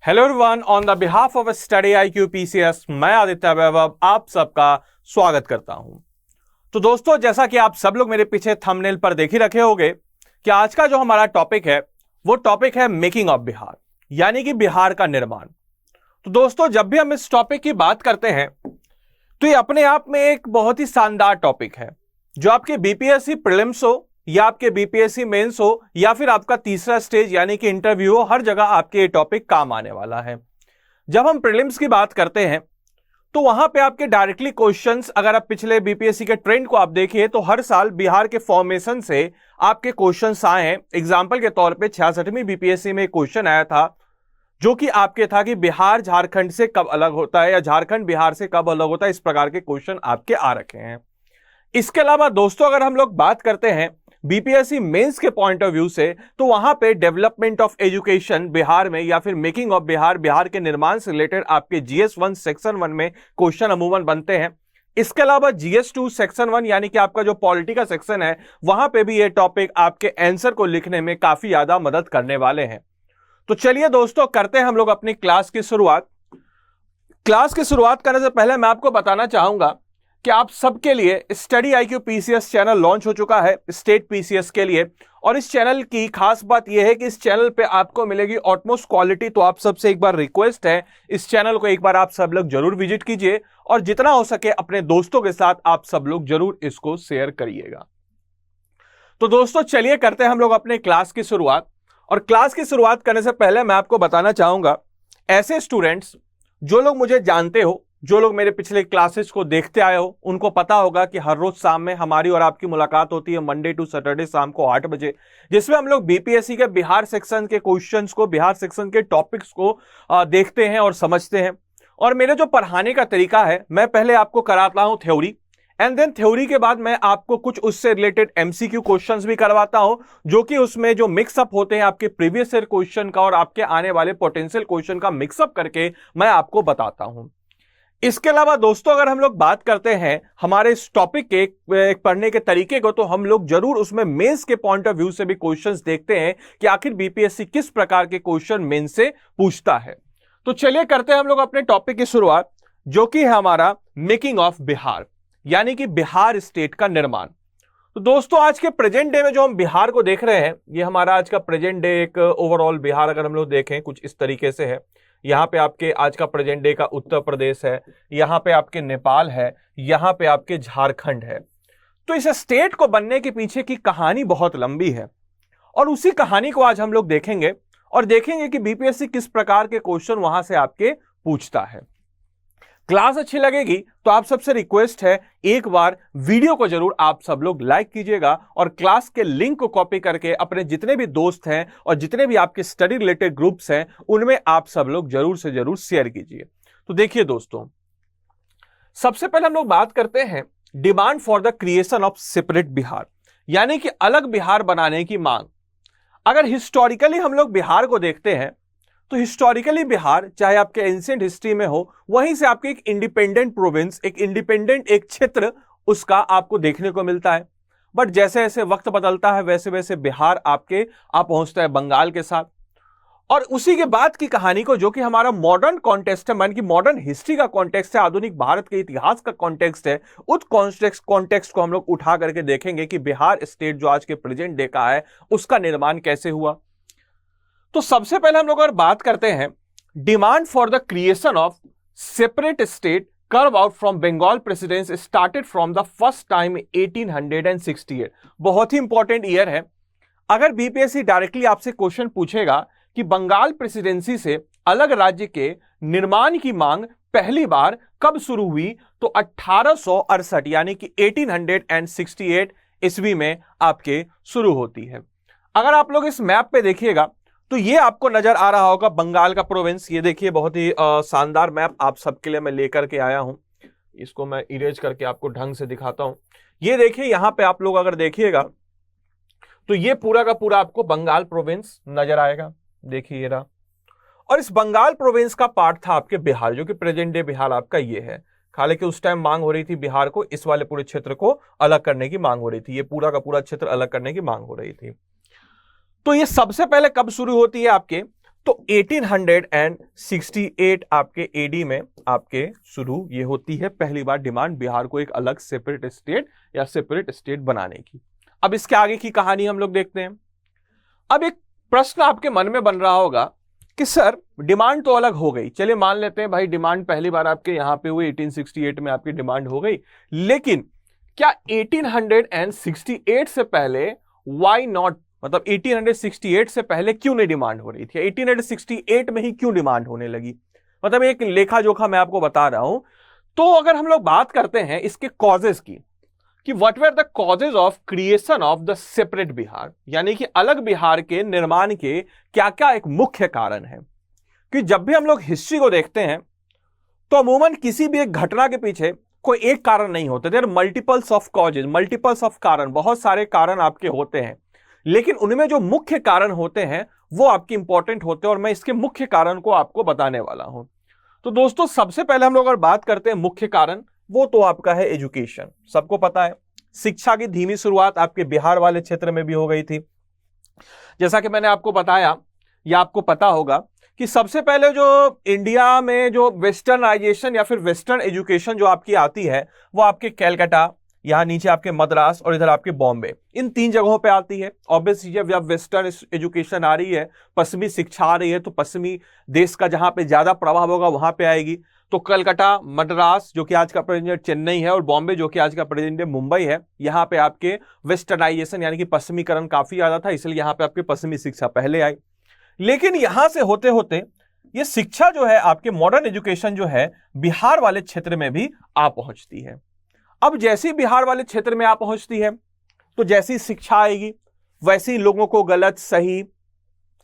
Hello everyone, on the behalf of study IQ PCS मैं आदित्य वैभव आप सबका स्वागत करता हूं। तो दोस्तों, जैसा कि आप सब लोग मेरे पीछे थंबनेल पर देख ही रखे होंगे कि आज का जो हमारा टॉपिक है वो टॉपिक है मेकिंग ऑफ बिहार, यानी कि बिहार का निर्माण। तो दोस्तों, जब भी हम इस टॉपिक की बात करते हैं तो ये अपने आप में एक बहुत ही शानदार टॉपिक है जो आपके BPSC प्रीलिम्स हो या आपके BPSC मेंस हो या फिर आपका तीसरा स्टेज यानी कि इंटरव्यू हो, हर जगह आपके ये टॉपिक काम आने वाला है। जब हम प्रीलिम्स की बात करते हैं तो वहां पे आपके डायरेक्टली क्वेश्चंस, अगर आप पिछले BPSC के ट्रेंड को आप देखिए तो हर साल बिहार के फॉर्मेशन से आपके क्वेश्चंस आए हैं। एग्जाम्पल के तौर पे 66वीं BPSC में एक क्वेश्चन आया था जो कि आपके था कि बिहार झारखंड से कब अलग होता है या झारखंड बिहार से कब अलग होता है। इस प्रकार के क्वेश्चन आपके आ रखे हैं। इसके अलावा दोस्तों, अगर हम लोग बात करते हैं BPSC मेंस के पॉइंट ऑफ व्यू से तो वहां पे डेवलपमेंट ऑफ एजुकेशन बिहार में या फिर मेकिंग ऑफ बिहार, बिहार के निर्माण से रिलेटेड आपके GS1 सेक्शन 1 में क्वेश्चन अमूमन बनते हैं। इसके अलावा GS2 सेक्शन 1 यानी कि आपका जो पॉलिटी का सेक्शन है वहां पे भी ये टॉपिक आपके आंसर को लिखने में काफी ज्यादा मदद करने वाले हैं। तो चलिए दोस्तों, करते हैं हम लोग अपनी क्लास की शुरुआत। क्लास की शुरुआत करने से पहले मैं आपको बताना चाहूंगा कि आप सबके लिए study IQ PCS channel launch हो चुका है स्टेट PCS के लिए। और इस चैनल की खास बात यह है कि इस चैनल पे आपको मिलेगी ऑटमोस्ट क्वालिटी। तो आप सबसे एक बार रिक्वेस्ट है, इस चैनल को एक बार आप सब लोग जरूर विजिट कीजिए और जितना हो सके अपने दोस्तों के साथ आप सब लोग जरूर इसको शेयर करिएगा। तो दोस्तों, चलिए करते हैं हम लोग अपने क्लास की शुरुआत। और क्लास की शुरुआत करने से पहले मैं आपको बताना चाहूंगा, ऐसे स्टूडेंट्स जो लोग मुझे जानते हो, जो लोग मेरे पिछले क्लासेस को देखते आए हो, उनको पता होगा कि हर रोज शाम में हमारी और आपकी मुलाकात होती है मंडे टू सैटरडे शाम को 8 बजे, जिसमें हम लोग BPSC के बिहार सेक्शन के क्वेश्चंस को, बिहार सेक्शन के टॉपिक्स को देखते हैं और समझते हैं। और मेरे जो पढ़ाने का तरीका है, मैं पहले आपको कराता हूं थ्योरी एंड देन थ्योरी के बाद मैं आपको कुछ उससे रिलेटेड MCQ क्वेश्चंस भी करवाता हूं, जो कि उसमें जो मिक्सअप होते हैं आपके प्रीवियस ईयर क्वेश्चन का और आपके आने वाले पोटेंशियल क्वेश्चन का मिक्सअप करके मैं आपको बताता हूं। इसके अलावा दोस्तों, अगर हम लोग बात करते हैं हमारे इस टॉपिक के एक पढ़ने के तरीके को, तो हम लोग जरूर उसमें मेंस के पॉइंट ऑफ व्यू से भी क्वेश्चंस देखते हैं कि आखिर BPSC किस प्रकार के क्वेश्चन मेंस से पूछता है। तो चलिए करते हैं हम लोग अपने टॉपिक की शुरुआत, जो कि है हमारा मेकिंग ऑफ बिहार, यानी कि बिहार स्टेट का निर्माण। तो दोस्तों, आज के प्रेजेंट डे में जो हम बिहार को देख रहे हैं, ये हमारा आज का प्रेजेंट डे एक ओवरऑल बिहार अगर हम लोग देखें कुछ इस तरीके से है। यहाँ पे आपके आज का प्रेजेंट डे का उत्तर प्रदेश है, यहाँ पे आपके नेपाल है, यहाँ पे आपके झारखंड है। तो इस स्टेट को बनने के पीछे की कहानी बहुत लंबी है और उसी कहानी को आज हम लोग देखेंगे और देखेंगे कि BPSC किस प्रकार के क्वेश्चन वहां से आपके पूछता है। क्लास अच्छी लगेगी तो आप सबसे रिक्वेस्ट है, एक बार वीडियो को जरूर आप सब लोग लाइक कीजिएगा और क्लास के लिंक को कॉपी करके अपने जितने भी दोस्त हैं और जितने भी आपके स्टडी रिलेटेड ग्रुप्स हैं उनमें आप सब लोग जरूर से जरूर शेयर कीजिए। तो देखिए दोस्तों, सबसे पहले हम लोग बात करते हैं demand for the creation of separate Bihar, यानी कि अलग बिहार बनाने की मांग। अगर हिस्टोरिकली हम लोग बिहार को देखते हैं तो हिस्टोरिकली बिहार चाहे आपके एंशिएंट हिस्ट्री में हो, वहीं से आपके एक इंडिपेंडेंट प्रोविंस, एक इंडिपेंडेंट एक क्षेत्र उसका आपको देखने को मिलता है। बट जैसे जैसे वक्त बदलता है वैसे वैसे बिहार आपके पहुंचता है बंगाल के साथ। और उसी के बाद की कहानी को, जो कि हमारा मॉडर्न कॉन्टेक्स्ट है, मान कि मॉडर्न हिस्ट्री का कॉन्टेक्स्ट है, आधुनिक भारत के इतिहास का कॉन्टेक्स्ट है, उस कॉन्टेक्स्ट को हम लोग उठा करके देखेंगे कि बिहार स्टेट जो आज के प्रेजेंट डे का है उसका निर्माण कैसे हुआ। तो सबसे पहले हम लोग अगर बात करते हैं demand for the creation of separate state carve out from Bengal presidency started from the first time 1868। बहुत ही इंपॉर्टेंट ईयर है। अगर BPSC डायरेक्टली आपसे क्वेश्चन पूछेगा कि बंगाल प्रेसिडेंसी से अलग राज्य के निर्माण की मांग पहली बार कब शुरू हुई, तो 1868 यानी कि 1868 ईस्वी में आपके शुरू होती है। अगर आप लोग इस मैप पे देखिएगा तो ये आपको नजर आ रहा होगा बंगाल का प्रोविंस। ये देखिए, बहुत ही शानदार मैप आप सबके लिए मैं लेकर के आया हूं। इसको मैं इरेज करके आपको ढंग से दिखाता हूं। ये देखिए, यहां पे आप लोग अगर देखिएगा तो ये पूरा का पूरा आपको बंगाल प्रोविंस नजर आएगा। देखिए ये रहा। और इस बंगाल प्रोविंस का पार्ट था आपके बिहार, जो कि प्रेजेंट डे बिहार आपका ये है। हालांकि उस टाइम मांग हो रही थी बिहार को, इस वाले पूरे क्षेत्र को अलग करने की मांग हो रही थी। ये पूरा का पूरा क्षेत्र अलग करने की मांग हो रही थी। तो ये सबसे पहले कब शुरू होती है आपके, तो तो 1868 आपके एडी में आपके शुरू ये होती है पहली बार डिमांड बिहार को एक अलग सेपरेट स्टेट या सेपरेट स्टेट बनाने की। अब इसके आगे की कहानी हम लोग देखते हैं। अब एक प्रश्न आपके मन में बन रहा होगा कि सर डिमांड तो अलग हो गई, चलिए मान लेते हैं भाई डिमांड पहली बार आपके यहां पे हुई 1868 में आपकी डिमांड हो गई, लेकिन क्या 1868 से पहले वाई नॉट, मतलब 1868 से पहले क्यों नहीं डिमांड हो रही थी, 1868 में ही क्यों डिमांड होने लगी? मतलब एक लेखा जोखा मैं आपको बता रहा हूं। तो अगर हम लोग बात करते हैं इसके कॉजेज की कि what were the causes of creation of the separate Bihar, यानी कि अलग बिहार के निर्माण के क्या क्या एक मुख्य कारण है, कि जब भी हम लोग हिस्ट्री को देखते हैं तो अमूमन किसी भी एक घटना के पीछे कोई एक कारण नहीं होते, there multiples of causes, multiples of कारण, बहुत सारे कारण आपके होते हैं, लेकिन उनमें जो मुख्य कारण होते हैं वो आपके इंपॉर्टेंट होते हैं और मैं इसके मुख्य कारण को आपको बताने वाला हूं। तो दोस्तों सबसे पहले हम लोग अगर बात करते हैं मुख्य कारण, वो तो आपका है एजुकेशन। सबको पता है शिक्षा की धीमी शुरुआत आपके बिहार वाले क्षेत्र में भी हो गई थी। जैसा कि मैंने आपको बताया या आपको पता होगा कि सबसे पहले जो इंडिया में जो वेस्टर्नाइजेशन या फिर वेस्टर्न एजुकेशन जो आपकी आती है वो आपके कैलकाटा, यहां नीचे आपके मद्रास और इधर आपके बॉम्बे, इन तीन जगहों पे आती है। ऑब्वियसली जब वेस्टर्न एजुकेशन आ रही है, पश्चिमी शिक्षा आ रही है, तो पश्चिमी देश का जहां पे ज्यादा प्रभाव होगा वहां पे आएगी। तो कलकत्ता, मद्रास जो कि आज का प्रेजेंट चेन्नई है और बॉम्बे जो कि आज का प्रेजेंट मुंबई है, यहाँ पे आपके वेस्टर्नाइजेशन यानी कि पश्चिमीकरण काफी ज्यादा था, इसलिए यहाँ पे आपके पश्चिमी शिक्षा पहले आई। लेकिन यहां से होते होते ये शिक्षा जो है आपके मॉडर्न एजुकेशन जो है बिहार वाले क्षेत्र में भी आ पहुंचती है। अब जैसी बिहार वाले क्षेत्र में आ पहुंचती है तो जैसी शिक्षा आएगी वैसे ही लोगों को गलत सही,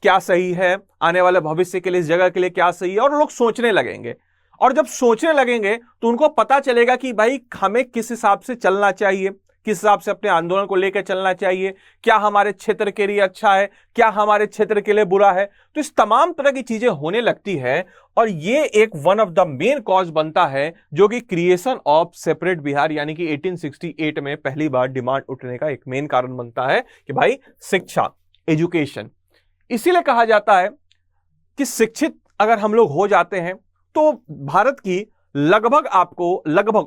क्या सही है, आने वाले भविष्य के लिए इस जगह के लिए क्या सही है, और लोग सोचने लगेंगे। और जब सोचने लगेंगे तो उनको पता चलेगा कि भाई हमें किस हिसाब से चलना चाहिए, किस हिसाब से अपने आंदोलन को लेकर चलना चाहिए, क्या हमारे क्षेत्र के लिए अच्छा है, क्या हमारे क्षेत्र के लिए बुरा है। तो इस तमाम तरह की चीजें होने लगती है और ये एक one of the main cause बनता है जो कि क्रिएशन ऑफ सेपरेट बिहार यानी कि 1868 में पहली बार डिमांड उठने का एक मेन कारण बनता है कि भाई शिक्षा, एजुकेशन। इसीलिए कहा जाता है कि शिक्षित अगर हम लोग हो जाते हैं तो भारत की लगभग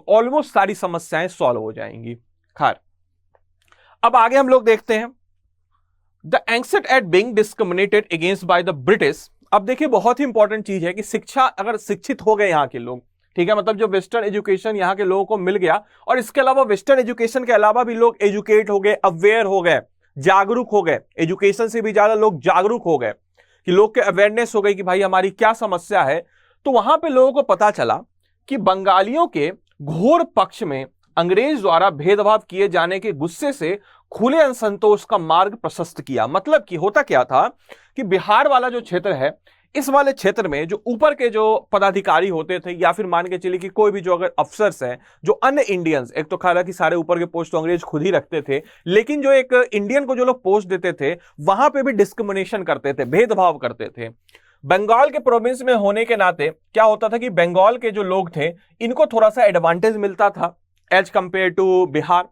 ऑलमोस्ट सारी समस्याएं सॉल्व हो जाएंगी। खैर अब आगे हम लोग देखते हैं the angst at being discriminated against by the British. अब देखिए बहुत ही इंपॉर्टेंट चीज है कि शिक्षा, अगर शिक्षित हो गए यहाँ के लोग, ठीक है, मतलब जो वेस्टर्न एजुकेशन यहाँ के लोगों को मिल गया, और इसके अलावा वेस्टर्न एजुकेशन के अलावा भी लोग एजुकेट हो गए, अवेयर हो गए, जागरूक हो गए, एजुकेशन से भी ज्यादा लोग जागरूक हो गए कि लोग के अवेयरनेस हो गई कि भाई हमारी क्या समस्या है। तो वहां पे लोगों को पता चला कि बंगालियों के घोर पक्ष में अंग्रेज द्वारा भेदभाव किए जाने के गुस्से से खुले असंतोष का मार्ग प्रशस्त किया। मतलब कि होता क्या था कि बिहार वाला जो क्षेत्र है, इस वाले क्षेत्र में जो ऊपर के जो पदाधिकारी होते थे या फिर मान के चलिए कि कोई भी जो अगर अफसर्स हैं जो अन्य इंडियंस, एक तो हालांकि सारे ऊपर के पोस्ट तो अंग्रेज खुद ही रखते थे, लेकिन जो एक इंडियन को जो लोग पोस्ट देते थे वहां पे भी डिस्क्रिमिनेशन करते थे, भेदभाव करते थे। बंगाल के प्रोविंस में होने के नाते क्या होता था कि बंगाल के जो लोग थे इनको थोड़ा सा एडवांटेज मिलता था एज कंपेयर टू बिहार,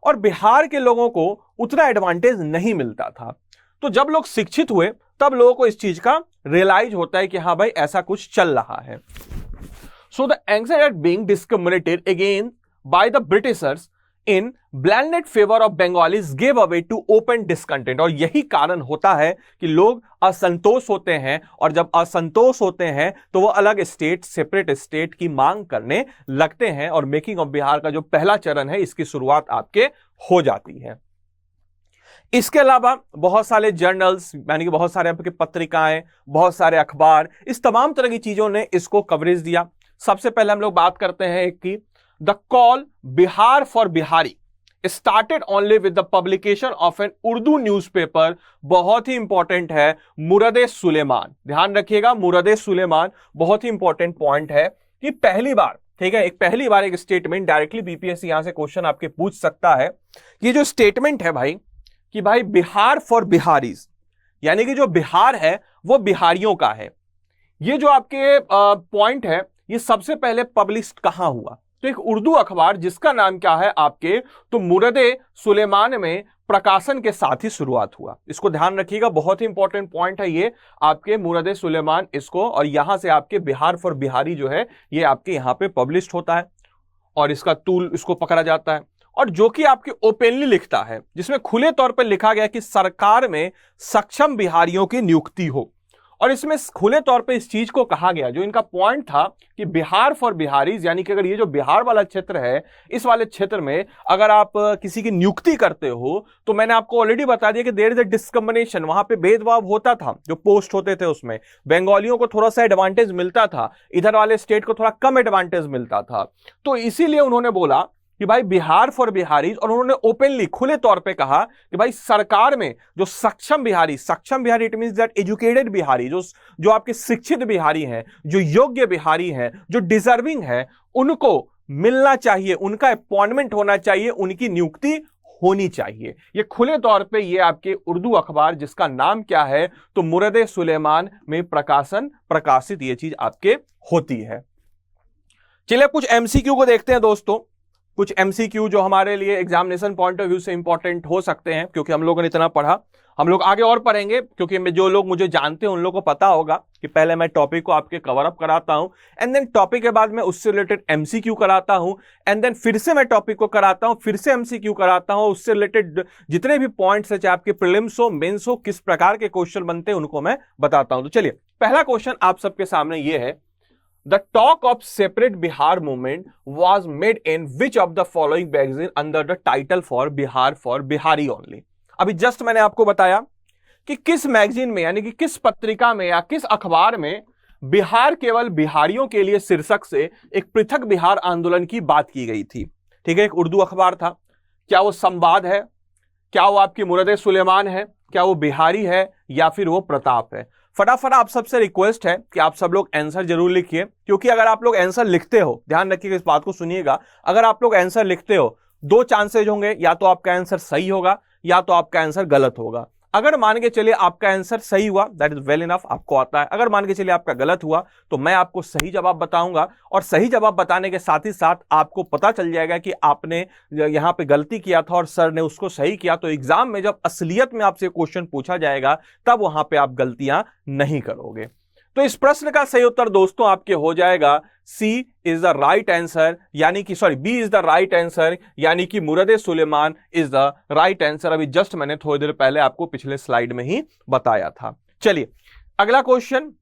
और बिहार के लोगों को उतना एडवांटेज नहीं मिलता था। तो जब लोग शिक्षित हुए तब लोगों को इस चीज का रियलाइज होता है कि हाँ भाई ऐसा कुछ चल रहा है। So the anxiety at being discriminated again by the britishers in blended favour of Bengalis give away to open discontent. और यही कारण होता है कि लोग असंतोष होते हैं, और जब असंतोष होते हैं तो वो अलग स्टेट, सेपरेट स्टेट की मांग करने लगते हैं, और मेकिंग ऑफ बिहार का जो पहला चरण है इसकी शुरुआत आपके हो जाती है। इसके अलावा बहुत सारे जर्नल्स यानी कि बहुत सारे आपके पत्रिकाएं, बहुत सारे अखबार, इस तमाम तरह की चीजों ने इसको कवरेज दिया। सबसे पहले हम लोग बात करते हैं एक की the call Bihar for Bihari started only with the publication of an Urdu newspaper. बहुत ही इंपॉर्टेंट है मुरादे सुलेमान, ध्यान रखिएगा मुरादे सुलेमान, बहुत ही इंपॉर्टेंट पॉइंट है कि पहली बार, ठीक है, पहली बार एक स्टेटमेंट डायरेक्टली बीपीएससी यहां से क्वेश्चन आपके पूछ सकता है। ये जो स्टेटमेंट है भाई कि भाई बिहार फॉर बिहारीज, यानी कि जो बिहार है वो बिहारियों का है। ये जो आपके पॉइंट है ये सबसे पहले पब्लिश कहां हुआ, तो एक उर्दू अखबार जिसका नाम क्या है आपके, तो मुरद-ए-सुलेमान में प्रकाशन के साथ ही शुरुआत हुआ। इसको ध्यान रखिएगा, बहुत ही इंपॉर्टेंट पॉइंट है ये आपके मुरद-ए-सुलेमान, इसको और यहां से आपके बिहार फॉर बिहारी जो है ये आपके यहां पे पब्लिश होता है और इसका तूल इसको पकड़ा जाता है, और जो कि आपके ओपनली लिखता है, जिसमें खुले तौर पर लिखा गया कि सरकार में सक्षम बिहारियों की नियुक्ति हो। और इसमें खुले तौर पे इस चीज को कहा गया, जो इनका पॉइंट था कि बिहार फॉर बिहारीज, यानी कि अगर ये जो बिहार वाला क्षेत्र है, इस वाले क्षेत्र में अगर आप किसी की नियुक्ति करते हो, तो मैंने आपको ऑलरेडी बता दिया कि देयर इज अ डिस्क्रिमिनेशन, वहां पे भेदभाव होता था। जो पोस्ट होते थे उसमें बंगालियों को थोड़ा सा एडवांटेज मिलता था, इधर वाले स्टेट को थोड़ा कम एडवांटेज मिलता था। तो इसीलिए उन्होंने बोला कि भाई बिहार फॉर बिहारी, और उन्होंने ओपनली खुले तौर पे कहा कि भाई सरकार में जो सक्षम Bihari it means that educated Bihari, जो आपके शिक्षित बिहारी हैं, जो योग्य बिहारी हैं, जो डिजर्विंग है, उनको मिलना चाहिए, उनका अपॉइंटमेंट होना चाहिए, उनकी नियुक्ति होनी चाहिए। ये खुले तौर पे ये आपके उर्दू अखबार जिसका नाम क्या है, तो मुरद-ए-सुलेमान में प्रकाशित ये चीज आपके होती है। चलिए कुछ एमसीक्यू को देखते हैं दोस्तों, कुछ एमसीक्यू जो हमारे लिए एग्जामिनेशन पॉइंट ऑफ व्यू से इंपॉर्टेंट हो सकते हैं, क्योंकि हम लोगों ने इतना पढ़ा, हम लोग आगे और पढ़ेंगे, क्योंकि जो लोग मुझे जानते हैं उन लोगों को पता होगा कि पहले मैं टॉपिक को आपके कवर अप कराता हूं, एंड देन टॉपिक के बाद मैं उससे रिलेटेड एमसीक्यू कराता हूं, एंड देन फिर से मैं टॉपिक को कराता हूं, फिर से एमसीक्यू कराता हूं, उससे रिलेटेड जितने भी पॉइंट्स है, चाहे आपके प्रीलिम्स हो, मेंस हो, किस प्रकार के क्वेश्चन बनते हैं उनको मैं बताता हूं। तो चलिए पहला क्वेश्चन आप सबके सामने ये है, The talk of separate Bihar movement was made in which of the following magazine under the title for Bihar for Bihari only? अभी जस्ट मैंने आपको बताया कि किस मैगजीन में, यानी कि किस पत्रिका में या किस अखबार में बिहार केवल बिहारियों के लिए शीर्षक से एक पृथक बिहार आंदोलन की बात की गई थी। ठीक है, एक उर्दू अखबार था। क्या वो संवाद है, क्या वो आपकी मुरद-ए-सुलेमान है, क्या वो बिहारी है, या फिर वो प्रताप है? फटाफट आप सबसे रिक्वेस्ट है कि आप सब लोग आंसर जरूर लिखिए, क्योंकि अगर आप लोग आंसर लिखते हो, ध्यान रखिएगा इस बात को सुनिएगा, अगर आप लोग आंसर लिखते हो, दो चांसेज होंगे, या तो आपका आंसर सही होगा या तो आपका आंसर गलत होगा। अगर मान के चलिए आपका आंसर सही हुआ, दैट इज वेल इनफ, आपको आता है। अगर मान के चलिए आपका गलत हुआ, तो मैं आपको सही जवाब बताऊंगा, और सही जवाब बताने के साथ ही साथ आपको पता चल जाएगा कि आपने यहां पे गलती किया था और सर ने उसको सही किया। तो एग्जाम में जब असलियत में आपसे क्वेश्चन पूछा जाएगा, तब वहां पे आप गलतियां नहीं करोगे। तो इस प्रश्न का सही उत्तर दोस्तों आपके हो जाएगा C is the right answer, यानी कि B is the right answer, यानी कि Murad e Sulaiman is the right answer. अभी जस्ट मैंने थोड़ी देर पहले आपको पिछले स्लाइड में ही बताया था। चलिए अगला question,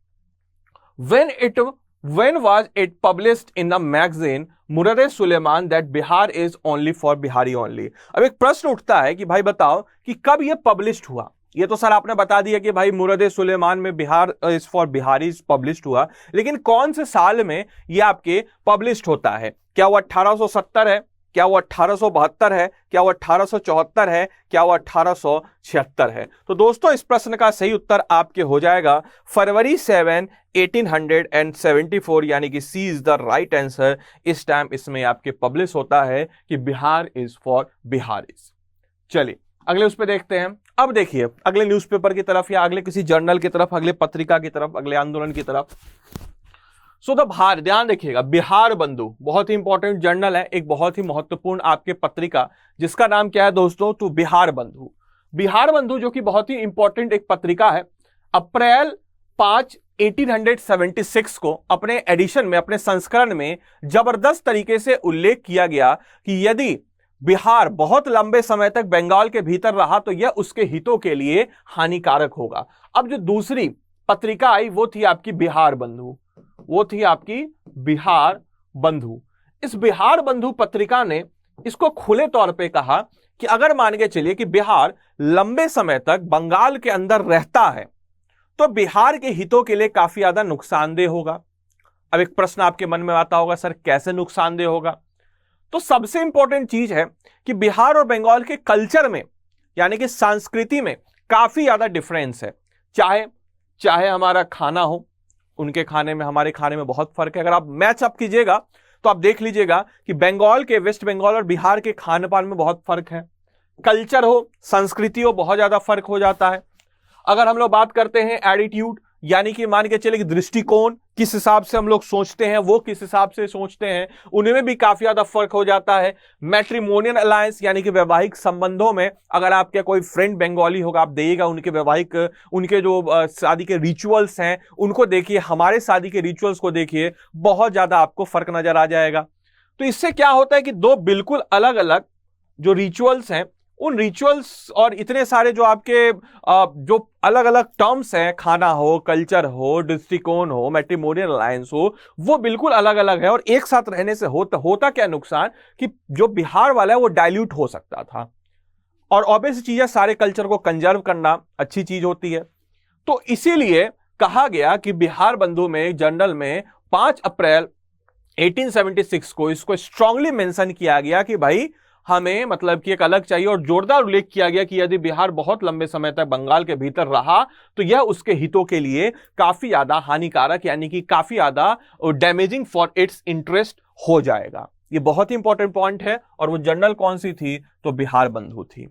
when was it published in the magazine मुरद-ए-सुलेमान that Bihar is only for Bihari only? अब एक प्रश्न उठता है कि भाई बताओ कि कब यह पब्लिश्ड हुआ। ये तो सर आपने बता दिया कि भाई मुरद-ए-सुलेमान में Bihar is for Bihari published हुआ, लेकिन कौन से साल में ये आपके पब्लिश्ड होता है? क्या वो 1870 है, क्या वो 1872 है, क्या वो 1874 है, क्या वो 1876 है? तो दोस्तों इस प्रश्न का सही उत्तर आपके हो जाएगा फरवरी 7, 1874, यानी कि सी इज द राइट आंसर। इस टाइम इसमें आपके पब्लिश होता है कि बिहार इज फॉर बिहारीज। चलिए अगले उस पे देखते हैं। अब देखिए अगले न्यूज़पेपर की तरफ, या अगले किसी जर्नल की तरफ, अगले पत्रिका की तरफ, अगले आंदोलन की तरफ। सो द बिहार, ध्यान देखिएगा, बिहार बंधु बहुत ही इंपॉर्टेंट जर्नल है, एक बहुत ही महत्वपूर्ण आपके पत्रिका, जिसका नाम क्या है दोस्तों, तो बिहार बंधु। बिहार बंधु जो कि बहुत ही इंपॉर्टेंट एक पत्रिका है। अप्रैल 5, 1876 को अपने एडिशन में, अपने संस्करण में जबरदस्त तरीके से उल्लेख किया गया कि यदि बिहार बहुत लंबे समय तक बंगाल के भीतर रहा तो यह उसके हितों के लिए हानिकारक होगा। अब जो दूसरी पत्रिका आई वो थी आपकी बिहार बंधु, वो थी आपकी बिहार बंधु। इस बिहार बंधु पत्रिका ने इसको खुले तौर पे कहा कि अगर मान के चलिए कि बिहार लंबे समय तक बंगाल के अंदर रहता है तो बिहार के हितों के लिए काफी ज्यादा नुकसानदेह होगा। अब एक प्रश्न आपके मन में आता होगा, सर कैसे नुकसानदेह होगा? तो सबसे इंपॉर्टेंट चीज है कि बिहार और बंगाल के कल्चर में, यानी कि संस्कृति में काफी ज्यादा डिफरेंस है। चाहे हमारा खाना हो, उनके खाने में हमारे खाने में बहुत फर्क है। अगर आप मैच अप कीजिएगा तो आप देख लीजिएगा कि बंगाल के, वेस्ट बंगाल और बिहार के खान पान में बहुत फर्क है। कल्चर हो, संस्कृति हो, बहुत ज्यादा फर्क हो जाता है। अगर हम लोग बात करते हैं एटीट्यूड, यानी कि मान के चले कि दृष्टिकोण किस हिसाब से हम लोग सोचते हैं, वो किस हिसाब से सोचते हैं, उनमें भी काफी ज्यादा फर्क हो जाता है। मैट्रिमोनियल अलायंस यानी कि वैवाहिक संबंधों में अगर आपके कोई फ्रेंड बंगाली होगा, आप देखिएगा उनके वैवाहिक, उनके जो शादी के रिचुअल्स हैं उनको देखिए, हमारे शादी के रिचुअल्स को देखिए, बहुत ज्यादा आपको फर्क नजर आ जाएगा। तो इससे क्या होता है कि दो बिल्कुल अलग अलग जो रिचुअल्स हैं, उन रिचुअल्स और इतने सारे जो आपके जो अलग अलग टर्म्स हैं, खाना हो, कल्चर हो, दृष्टिकोण हो, मैट्रिमोनियल अलायंस हो, वो बिल्कुल अलग अलग है। और एक साथ रहने से होता क्या नुकसान कि जो बिहार वाला है वो डाइल्यूट हो सकता था। और ऑब्वियस चीज है, सारे कल्चर को कंजर्व करना अच्छी चीज होती है। तो इसीलिए कहा गया कि बिहार बंधु में जर्नल में 5 अप्रैल 1876 को इसको स्ट्रांगली मेंशन किया गया कि भाई हमें मतलब कि एक अलग चाहिए, और जोरदार उल्लेख किया गया कि यदि बिहार बहुत लंबे समय तक बंगाल के भीतर रहा तो यह उसके हितों के लिए काफी ज्यादा हानिकारक, यानी कि काफी ज्यादा डैमेजिंग फॉर इट्स इंटरेस्ट हो जाएगा। ये बहुत ही इंपॉर्टेंट पॉइंट है। और वो जर्नल कौन सी थी? तो बिहार बंधु थी।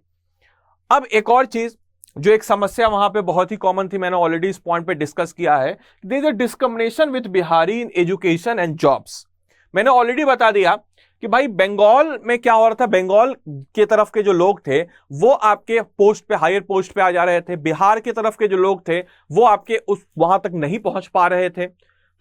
अब एक और चीज जो एक समस्या वहां पे बहुत ही कॉमन थी, मैंने ऑलरेडी इस पॉइंट पे डिस्कस किया है, there is a discrimination with Bihari in education and jobs. मैंने ऑलरेडी बता दिया कि भाई बंगाल में क्या हो रहा था, बंगाल के तरफ के जो लोग थे वो आपके पोस्ट पे, हायर पोस्ट पे आ जा रहे थे। बिहार के तरफ के जो लोग थे वो आपके उस वहां तक नहीं पहुंच पा रहे थे।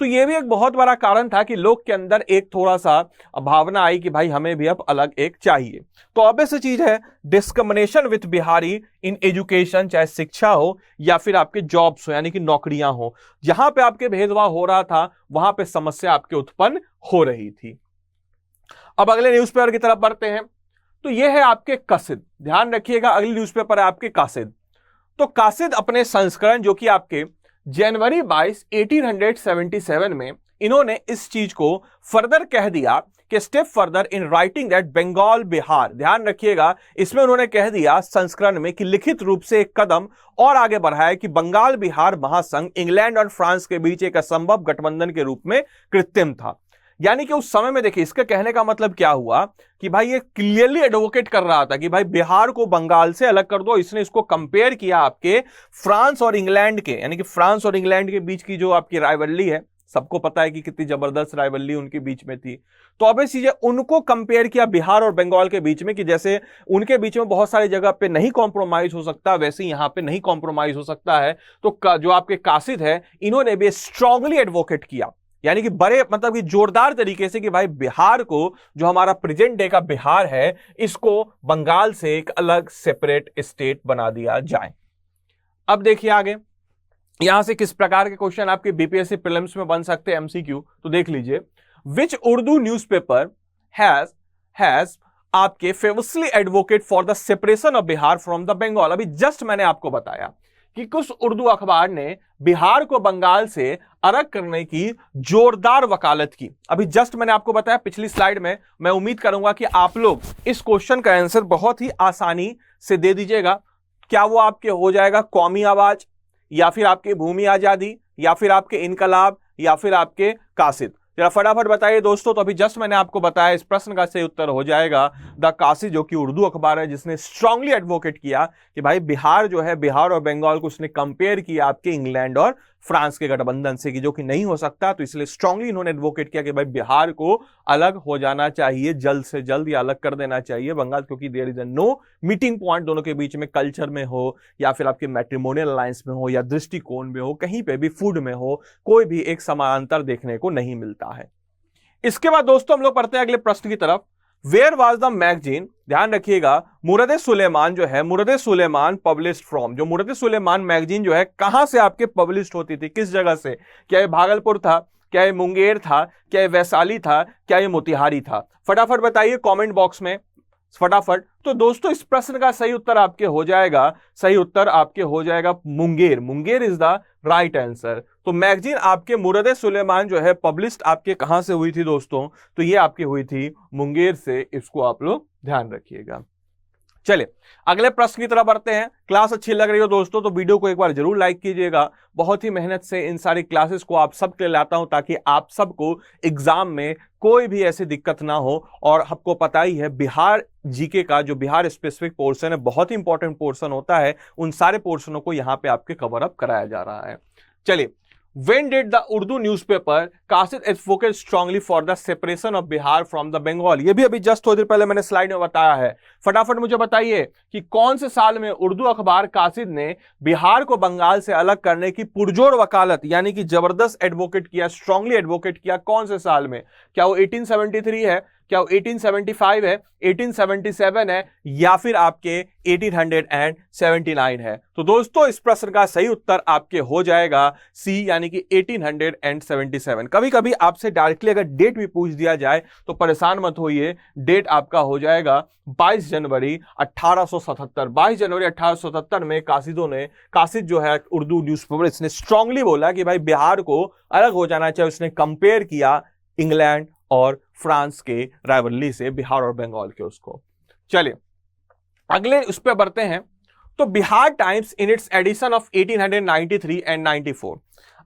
तो ये भी एक बहुत बड़ा कारण था कि लोग के अंदर एक थोड़ा सा भावना आई कि भाई हमें भी अब अलग एक चाहिए। तो ऑब्वियस चीज है, discrimination with Bihari in education, चाहे शिक्षा हो या फिर आपके जॉब्स हो यानी कि नौकरियां हो, जहां पे आपके भेदभाव हो रहा था वहां पे समस्या आपके उत्पन्न हो रही थी। अब अगले न्यूज़पेपर की तरफ बढ़ते हैं। तो यह है आपके कासिद। ध्यान रखिएगा, अगली न्यूज़पेपर है आपके कासिद। तो कासिद अपने संस्करण जो कि आपके जनवरी 22, 1877 में इन्होंने इस चीज को फर्दर कह दिया कि step further in writing that Bengal Bihar. ध्यान रखिएगा, इसमें उन्होंने कह दिया संस्करण में कि लिखित रूप से एक कदम और आगे बढ़ाया कि बंगाल बिहार महासंघ इंग्लैंड और फ्रांस के बीच एक असंभव गठबंधन के रूप में कृत्रिम था। यानी कि उस समय में देखिए, इसका कहने का मतलब क्या हुआ कि भाई ये क्लियरली एडवोकेट कर रहा था कि भाई बिहार को बंगाल से अलग कर दो। इसने इसको कंपेयर किया आपके फ्रांस और इंग्लैंड के, यानी कि फ्रांस और इंग्लैंड के बीच की जो आपकी राइवलरी है, सबको पता है कि कितनी जबरदस्त राइवलरी उनके बीच में थी। तो अब इस चीजें उनको कंपेयर किया बिहार और बंगाल के बीच में कि जैसे उनके बीच में बहुत सारी जगह पे नहीं कॉम्प्रोमाइज हो सकता, वैसे यहां पे नहीं कॉम्प्रोमाइज हो सकता है। तो जो आपके कासिद है, इन्होंने भी स्ट्रांगली एडवोकेट किया, यानी कि बड़े मतलब कि जोरदार तरीके से कि भाई बिहार को, जो हमारा प्रेजेंट डे का बिहार है, इसको बंगाल से एक अलग सेपरेट स्टेट बना दिया जाए। अब देखिए आगे यहां से किस प्रकार के क्वेश्चन आपके बीपीएससी प्रीलिम्स में बन सकते हैं, एमसीक्यू। तो देख लीजिए, विच उर्दू न्यूज़पेपर हैज आपके famously advocate for the separation of Bihar from the Bengal. अभी जस्ट मैंने आपको बताया कि कुछ उर्दू अखबार ने बिहार को बंगाल से अलग करने की जोरदार वकालत की। अभी जस्ट मैंने आपको बताया पिछली स्लाइड में। मैं उम्मीद करूंगा कि आप लोग इस क्वेश्चन का आंसर बहुत ही आसानी से दे दीजिएगा। क्या वो आपके हो जाएगा कौमी आवाज, या फिर आपके भूमि आजादी, या फिर आपके इनकलाब, या फिर आपके कासिद? जरा फटाफट बताइए दोस्तों। तो अभी जस्ट मैंने आपको बताया, इस प्रश्न का सही उत्तर हो जाएगा द कासिद, जो कि उर्दू अखबार है, जिसने स्ट्रांगली एडवोकेट किया कि भाई बिहार जो है, बिहार और बंगाल को उसने कंपेयर किया आपके इंग्लैंड और फ्रांस के गठबंधन से, कि जो कि नहीं हो सकता। तो इसलिए स्ट्रांगली इन्होंने एडवोकेट किया कि भाई बिहार को अलग हो जाना चाहिए, जल्द से जल्द या अलग कर देना चाहिए बंगाल, क्योंकि there is no meeting point दोनों के बीच में, कल्चर में हो या फिर आपके मैट्रिमोनियल अलायंस में हो या दृष्टिकोण में हो, कहीं पे भी फूड में हो, कोई भी एक समानांतर देखने को नहीं मिलता है। इसके बाद दोस्तों हम लोग पढ़ते हैं अगले प्रश्न की तरफ। Where was the magazine? ध्यान रखिएगा, मुरद सुलेमान जो है, मुरद सुलेमान पब्लिश्ड फ्रॉम, जो मुरद सुलेमान मैगजीन जो है कहां से आपके पब्लिश्ड होती थी, किस जगह से? क्या ये भागलपुर था, क्या ये मुंगेर था, क्या ये वैशाली था, क्या ये मोतिहारी था? फटाफट बताइए कमेंट बॉक्स में फटाफट। तो दोस्तों इस प्रश्न का सही उत्तर आपके हो जाएगा, सही उत्तर आपके हो जाएगा Munger. Munger is the right answer. तो मैगजीन आपके मुरद सुलेमान जो है पब्लिश्ड आपके कहां से हुई थी दोस्तों? तो ये आपकी हुई थी मुंगेर से। इसको आप लोग ध्यान रखिएगा। चलिए अगले प्रश्न की तरफ बढ़ते हैं। क्लास अच्छी लग रही हो दोस्तों तो वीडियो को एक बार जरूर लाइक कीजिएगा। बहुत ही मेहनत से इन सारी क्लासेस को आप सबके लिए लाता हूं ताकि आप सबको एग्जाम में कोई भी ऐसी दिक्कत ना हो। और आपको पता ही है बिहार जीके का जो बिहार स्पेसिफिक पोर्शन है बहुत ही इंपॉर्टेंट पोर्शन होता है। उन सारे पोर्शनों को यहां पे आपके कवर अप कराया जा रहा है। चलिए, When did the Urdu newspaper Qasid advocate strongly for the separation of Bihar from the Bengal? ये भी अभी जस्ट थोड़ी देर पहले मैंने स्लाइड में बताया है। फटाफट मुझे बताइए कि कौन से साल में उर्दू अखबार कासिद ने बिहार को बंगाल से अलग करने की पुरजोर वकालत यानी कि जबरदस्त एडवोकेट किया, स्ट्रांगली एडवोकेट किया, कौन से साल में? क्या वो 1873 है, क्या वो 1875 है, 1877 है, या फिर आपके 1879 है? तो दोस्तों इस प्रश्न का सही उत्तर आपके हो जाएगा सी, यानी कि 1877। कभी कभी आपसे डायरेक्टली अगर डेट भी पूछ दिया जाए तो परेशान मत होइए, डेट आपका हो जाएगा 22 जनवरी 1877। 22 जनवरी 1877 में कासिद जो है उर्दू न्यूज़पेपर, इसने स्ट्रांगली बोला कि भाई बिहार को अलग हो जाना चाहिए। उसने कंपेयर किया इंग्लैंड और फ्रांस के राइवलरी से, बिहार और बंगाल के उसको। चलिए अगले उस पर बढ़ते हैं। तो Bihar times in its edition of 1893 and 94।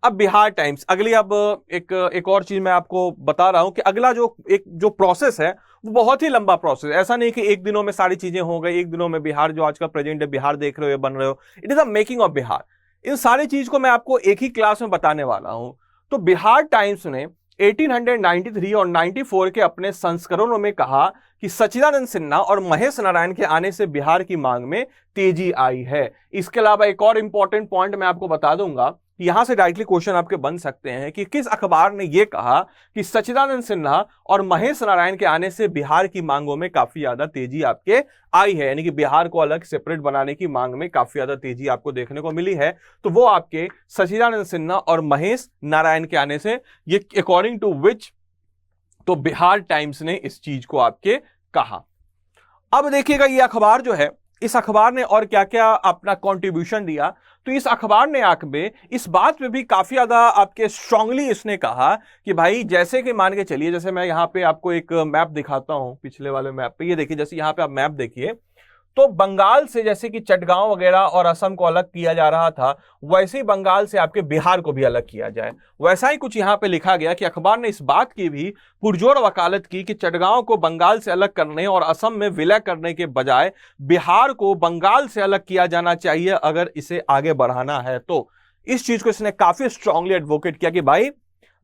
अब बिहार टाइम्स अगली, अब एक और चीज मैं आपको बता रहा हूं कि अगला जो प्रोसेस है वो बहुत ही लंबा प्रोसेस है। ऐसा नहीं कि एक दिनों में सारी चीजें हो गई, एक दिनों में बिहार जो आज का प्रेजेंट है बिहार देख रहे हो, बन रहे हो। It is a making of Bihar. इन सारी चीज को मैं आपको एक ही क्लास में बताने वाला हूं। तो बिहार टाइम्स ने 1893 और 94 के अपने संस्करणों में कहा कि सच्चिदानंद सिन्हा और महेश नारायण के आने से बिहार की मांग में तेजी आई है। इसके अलावा एक और इंपॉर्टेंट पॉइंट मैं आपको बता दूंगा, यहां से डायरेक्टली क्वेश्चन आपके बन सकते हैं कि किस अखबार ने यह कहा कि सच्चिदानंद सिन्हा और महेश नारायण के आने से बिहार की मांगों में काफी ज्यादा तेजी आपके आई है, यानी कि बिहार को अलग सेपरेट बनाने की मांग में काफी ज्यादा तेजी आपको देखने को मिली है। तो वो आपके सच्चिदानंद सिन्हा और महेश नारायण के आने से, ये अकॉर्डिंग टू विच, तो बिहार टाइम्स ने इस चीज को आपके कहा। अब देखिएगा ये अखबार जो है, इस अखबार ने और क्या क्या अपना कंट्रीब्यूशन दिया। तो इस अखबार ने आगे इस बात पे भी काफी ज्यादा आपके स्ट्रांगली इसने कहा कि भाई जैसे कि मान के चलिए, जैसे मैं यहां पे आपको एक मैप दिखाता हूं, पिछले वाले मैप पे ये देखिए, जैसे यहां पे आप मैप देखिए, तो बंगाल से जैसे कि चटगांव वगैरह और असम को अलग किया जा रहा था, वैसे ही बंगाल से आपके बिहार को भी अलग किया जाए। वैसा ही कुछ यहां पे लिखा गया कि अखबार ने इस बात की भी पुरजोर वकालत की कि चटगांव को बंगाल से अलग करने और असम में विलय करने के बजाय बिहार को बंगाल से अलग किया जाना चाहिए अगर इसे आगे बढ़ाना है। तो इस चीज को इसने काफी स्ट्रांगली एडवोकेट किया कि भाई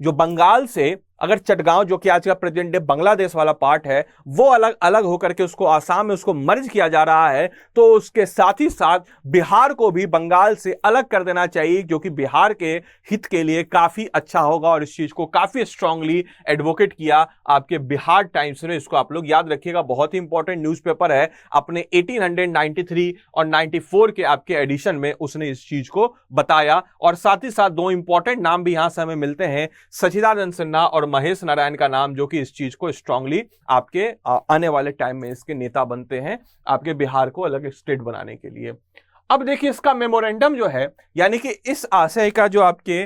जो बंगाल से अगर चटगांव, जो कि आज का प्रेजेंट डे बांग्लादेश वाला पार्ट है, वो अलग अलग होकर के उसको आसाम में उसको मर्ज किया जा रहा है, तो उसके साथ ही साथ बिहार को भी बंगाल से अलग कर देना चाहिए, जो कि बिहार के हित के लिए काफी अच्छा होगा। और इस चीज को काफी स्ट्रांगली एडवोकेट किया आपके बिहार टाइम्स ने। इसको आप लोग याद रखिएगा, बहुत ही इंपॉर्टेंट न्यूज़पेपर है। अपने 1893 और 94 के आपके एडिशन में उसने इस चीज को बताया। और साथ ही साथ दो इंपॉर्टेंट नाम भी यहां से हमें मिलते हैं, सच्चिदानंद सिन्हा और महेश नारायण का नाम, जो कि इस चीज को स्ट्रांगली आपके आने वाले टाइम में इसके नेता बनते हैं आपके बिहार को अलग स्टेट बनाने के लिए। अब देखिए इसका मेमोरेंडम जो है, यानी कि इस आशय का जो आपके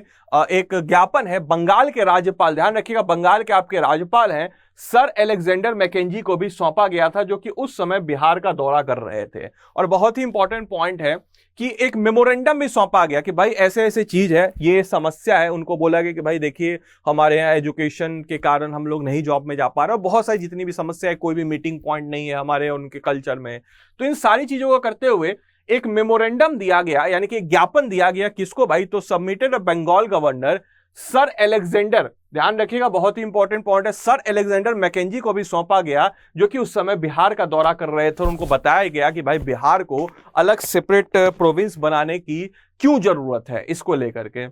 एक ज्ञापन है, बंगाल के राज्यपाल, ध्यान रखिएगा बंगाल के आपके राज्यपाल हैं सर अलेक्जेंडर मैकेंजी को भी सौंपा गया था, जो कि उस समय बिहार का दौरा कर रहे थे। और बहुत ही इंपॉर्टेंट पॉइंट है कि एक मेमोरेंडम भी सौंपा गया कि भाई ऐसे ऐसे चीज है, ये समस्या है। उनको बोला गया कि भाई देखिए हमारे यहाँ एजुकेशन के कारण हम लोग नहीं जॉब में जा पा रहे, और बहुत सारी जितनी भी समस्या है, कोई भी मीटिंग पॉइंट नहीं है हमारे उनके कल्चर में। तो इन सारी चीजों को करते हुए एक मेमोरेंडम दिया गया, यानी कि एक ज्ञापन दिया गया किसको भाई, तो submitted Bengal governor sir Alexander, ध्यान रखिएगा बहुत ही इंपॉर्टेंट पॉइंट है, सर अलेक्जेंडर मैकेंजी को भी सौंपा गया, जो कि उस समय बिहार का दौरा कर रहे थे। और उनको बताया गया कि भाई बिहार को अलग सेपरेट प्रोविंस बनाने की क्यों जरूरत है, इसको लेकर के।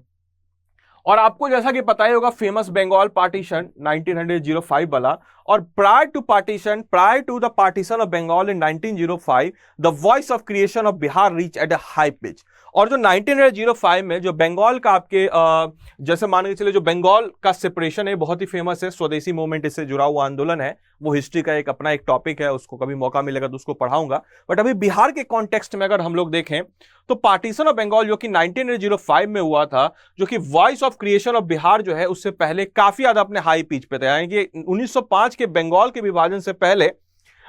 और आपको जैसा कि पता ही होगा फेमस बंगाल पार्टीशन 1905 वाला, और prior to the partition of Bengal in 1905 the voice of creation of Bihar reach at a high pitch. और जो 1905 में जो बंगाल का आपके जैसे मान के चले जो बंगाल का सेपरेशन है, बहुत ही फेमस है, स्वदेशी मूवमेंट इससे जुड़ा हुआ आंदोलन है, वो हिस्ट्री का एक अपना एक टॉपिक है, उसको कभी मौका मिलेगा तो उसको पढ़ाऊंगा। बट अभी बिहार के कॉन्टेक्स्ट में अगर हम लोग देखें तो पार्टीशन ऑफ बंगाल जो कि 1905 में हुआ था, जो कि voice of creation of Bihar जो है उससे पहले काफी ज्यादा अपने हाई पिच पे था। यानी कि 1905 के बंगाल के विभाजन से पहले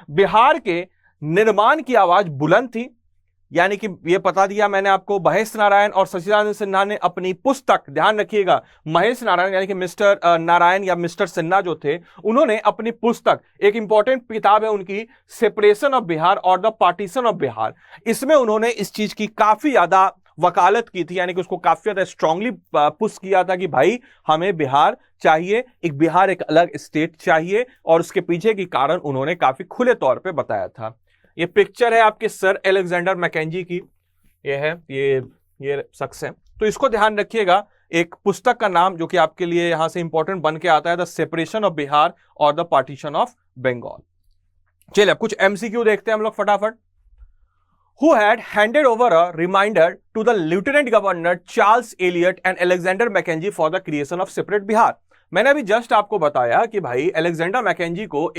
बिहार के निर्माण की आवाज बुलंद थी। यानी कि ये बता दिया मैंने आपको, महेश नारायण और सच्चिदानंद सिन्हा ने अपनी पुस्तक, ध्यान रखिएगा महेश नारायण यानी कि मिस्टर नारायण या मिस्टर सिन्हा जो थे, उन्होंने अपनी पुस्तक, एक इंपॉर्टेंट किताब है उनकी, सेपरेशन ऑफ बिहार और द पार्टीशन ऑफ बिहार, इसमें उन्होंने इस चीज की काफी ज्यादा वकालत की थी, यानी कि उसको काफी ज्यादा स्ट्रांगली पुश किया था कि भाई हमें बिहार चाहिए, बिहार एक अलग स्टेट चाहिए, और उसके पीछे की कारण उन्होंने काफी खुले तौर पे बताया था। ये पिक्चर है आपके सर अलेक्जेंडर मैकेंजी की, ये है, ये शख्स है। तो इसको ध्यान रखिएगा। एक पुस्तक का नाम जो कि आपके लिए यहां से इंपॉर्टेंट बन के आता है, द सेपरेशन ऑफ बिहार और द पार्टीशन ऑफ बंगाल। चलिए अब कुछ एमसीक्यू देखते हैं हम लोग फटाफट। Who had handed over a reminder to the Lieutenant Governor Charles Elliot and Alexander Mackenzie for the creation of separate Bihar? मैंने अभी जस्ट आपको बताया कि भाई अलेक्जेंडर मैकेंजी को